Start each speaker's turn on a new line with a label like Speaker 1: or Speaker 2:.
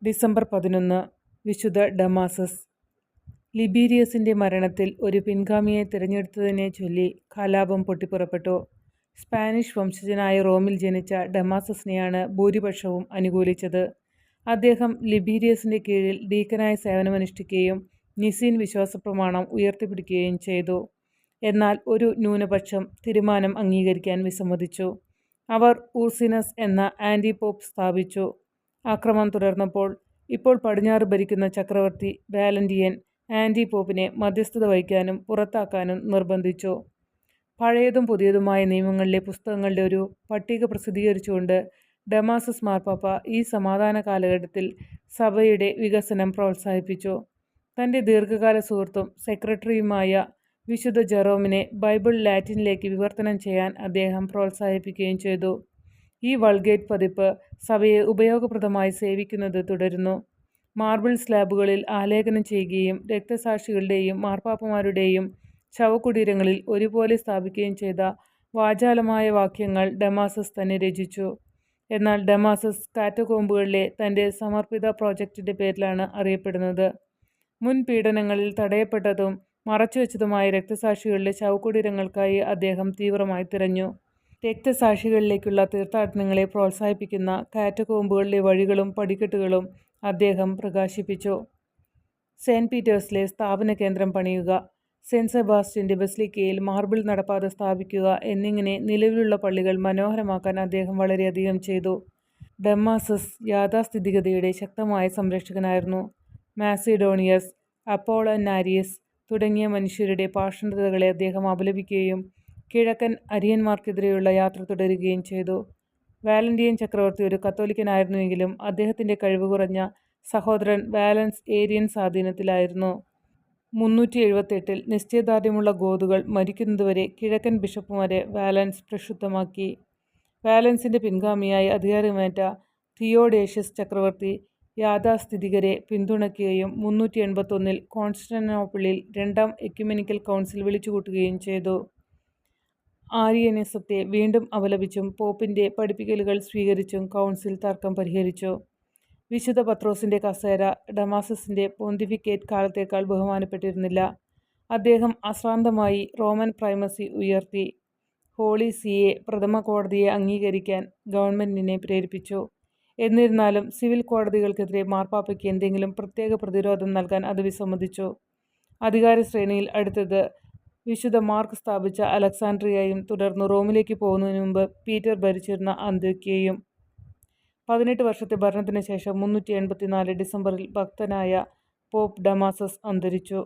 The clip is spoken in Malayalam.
Speaker 1: ഡിസംബർ 11 വിശുദ്ധ ഡമാസസ്. ലിബീരിയസിന്റെ മരണത്തിൽ ഒരു പിൻഗാമിയെ തിരഞ്ഞെടുത്തതിനെ ചൊല്ലി കലാപം പൊട്ടിപ്പുറപ്പെട്ടു. സ്പാനിഷ് വംശജനായ റോമിൽ ജനിച്ച ഡമാസസിനെയാണ് ഭൂരിപക്ഷവും അനുകൂലിച്ചത്. അദ്ദേഹം ലിബീരിയസിന്റെ കീഴിൽ ഡീക്കനായി സേവനമനുഷ്ഠിക്കുകയും നിസീൻ വിശ്വാസപ്രമാണം ഉയർത്തിപ്പിടിക്കുകയും ചെയ്തു. എന്നാൽ ഒരു ന്യൂനപക്ഷം തീരുമാനം അംഗീകരിക്കാൻ വിസമ്മതിച്ചു. അവർ ഊർസിനസ് എന്ന ആന്റി പോപ്പ് സ്ഥാപിച്ചു. ആക്രമണം തുടർന്നപ്പോൾ ഇപ്പോൾ പടിഞ്ഞാറ് ഭരിക്കുന്ന ചക്രവർത്തി വാലന്റിയൻ ആന്റി പോപ്പിനെ മധ്യസ്ഥത വഹിക്കാനും പുറത്താക്കാനും നിർബന്ധിച്ചു. പഴയതും പുതിയതുമായ നിയമങ്ങളിലെ പുസ്തകങ്ങളുടെ ഒരു പട്ടിക പ്രസിദ്ധീകരിച്ചുകൊണ്ട് ഡമാസസ് മാർപ്പാപ്പ ഈ സമാധാന കാലഘട്ടത്തിൽ സഭയുടെ വികസനം പ്രോത്സാഹിപ്പിച്ചു. തൻ്റെ ദീർഘകാല സുഹൃത്തും സെക്രട്ടറിയുമായ വിശുദ്ധ ജെറോമിനെ ബൈബിൾ ലാറ്റിനിലേക്ക് വിവർത്തനം ചെയ്യാൻ അദ്ദേഹം പ്രോത്സാഹിപ്പിക്കുകയും ചെയ്തു. ഈ വൾഗേറ്റ് പതിപ്പ് സഭയെ ഉപയോഗപ്രദമായി സേവിക്കുന്നത് തുടരുന്നു. മാർബിൾ സ്ലാബുകളിൽ ആലേഖനം ചെയ്യുകയും രക്തസാക്ഷികളുടെയും മാർപ്പാപ്പമാരുടെയും ശവകുടീരങ്ങളിൽ ഒരുപോലെ സ്ഥാപിക്കുകയും ചെയ്ത വാചാലമായ വാക്യങ്ങൾ ഡമാസസ് തന്നെ രചിച്ചു. എന്നാൽ ഡമാസസ് കാറ്റകോമ്പുകളിലെ തൻ്റെ സമർപ്പിത പ്രോജക്റ്റിൻ്റെ പേരിലാണ് അറിയപ്പെടുന്നത്. മുൻ പീഡനങ്ങളിൽ തടയപ്പെട്ടതും മറച്ചുവെച്ചതുമായ രക്തസാക്ഷികളുടെ ശവകുടീരങ്ങൾക്കായി അദ്ദേഹം തീവ്രമായി തിരഞ്ഞു. രക്തസാക്ഷികളിലേക്കുള്ള തീർത്ഥാടനങ്ങളെ പ്രോത്സാഹിപ്പിക്കുന്ന കാറ്റകോമ്പുകളിലെ വഴികളും പടിക്കെട്ടുകളും അദ്ദേഹം പ്രകാശിപ്പിച്ചു. സെന്റ് പീറ്റേഴ്സിലെ സ്ഥാപന കേന്ദ്രം പണിയുക, സെന്റ് സെബാസ്റ്റ്യൻ്റെ ബസിലിക്കയിൽ മാർബിൾ നടപ്പാത സ്ഥാപിക്കുക എന്നിങ്ങനെ നിലവിലുള്ള പള്ളികൾ മനോഹരമാക്കാൻ അദ്ദേഹം വളരെയധികം ചെയ്തു. ഡമാസസ് യാഥാസ്ഥിതികതയുടെ ശക്തമായ സംരക്ഷകനായിരുന്നു. മാസിഡോണിയസ്, അപ്പോളനാരിയസ് തുടങ്ങിയ മനുഷ്യരുടെ പാഷണ്ഡതകളെ അദ്ദേഹം അപലപിക്കുകയും കിഴക്കൻ അരിയന്മാർക്കെതിരെയുള്ള യാത്ര തുടരുകയും ചെയ്തു. വാലന്റിയൻ ചക്രവർത്തി ഒരു കത്തോലിക്കനായിരുന്നുവെങ്കിലും അദ്ദേഹത്തിൻ്റെ കഴിവ് കുറഞ്ഞ സഹോദരൻ വാലൻസ് ഏരിയൻ സ്വാധീനത്തിലായിരുന്നു. 378 നിശ്ചയദാർഢ്യമുള്ള ഗോതുകൾ മരിക്കുന്നതുവരെ കിഴക്കൻ ബിഷപ്പുമാരെ വാലൻസ് പ്രക്ഷുബ്ധമാക്കി. വാലൻസിൻ്റെ പിൻഗാമിയായി അധികാരമേറ്റ തിയോഡേഷ്യസ് ചക്രവർത്തി യാഥാസ്ഥിതികരെ പിന്തുണയ്ക്കുകയും 381 കോൺസ്റ്റാന്റിനോപ്പിളിൽ രണ്ടാം എക്യുമെനിക്കൽ കൗൺസിൽ വിളിച്ചുകൂട്ടുകയും ചെയ്തു. ആരിയനിസത്തെ വീണ്ടും അപലപിച്ചും പോപ്പിൻ്റെ പഠിപ്പിക്കലുകൾ സ്വീകരിച്ചും കൗൺസിൽ തർക്കം പരിഹരിച്ചു. വിശുദ്ധ പത്രോസിൻ്റെ കസേര ഡമാസസിൻ്റെ പോന്തിഫിക്കേറ്റ് കാലത്തേക്കാൾ ബഹുമാനപ്പെട്ടിരുന്നില്ല. അദ്ദേഹം അശ്രാന്തമായി റോമൻ പ്രൈമസി ഉയർത്തി. ഹോളി സിയെ പ്രഥമ കോടതിയെ അംഗീകരിക്കാൻ ഗവൺമെൻറ്റിനെ പ്രേരിപ്പിച്ചു. എന്നിരുന്നാലും സിവിൽ കോടതികൾക്കെതിരെ മാർപ്പാപ്പയ്ക്ക് എന്തെങ്കിലും പ്രത്യേക പ്രതിരോധം നൽകാൻ അത് വിസമ്മതിച്ചു. അധികാരശ്രേണിയിൽ അടുത്തത് വിശുദ്ധ മാർക്ക് സ്ഥാപിച്ച അലക്സാണ്ട്രിയയും തുടർന്ന് റോമിലേക്ക് പോകുന്നതിന് മുമ്പ് പീറ്റർ ഭരിച്ചിരുന്ന അന്ത്യോക്യയും. 18 വർഷത്തെ ഭരണത്തിന് ശേഷം 384 ഡിസംബറിൽ ഭക്തനായ പോപ്പ് ഡമാസസ് അന്തരിച്ചു.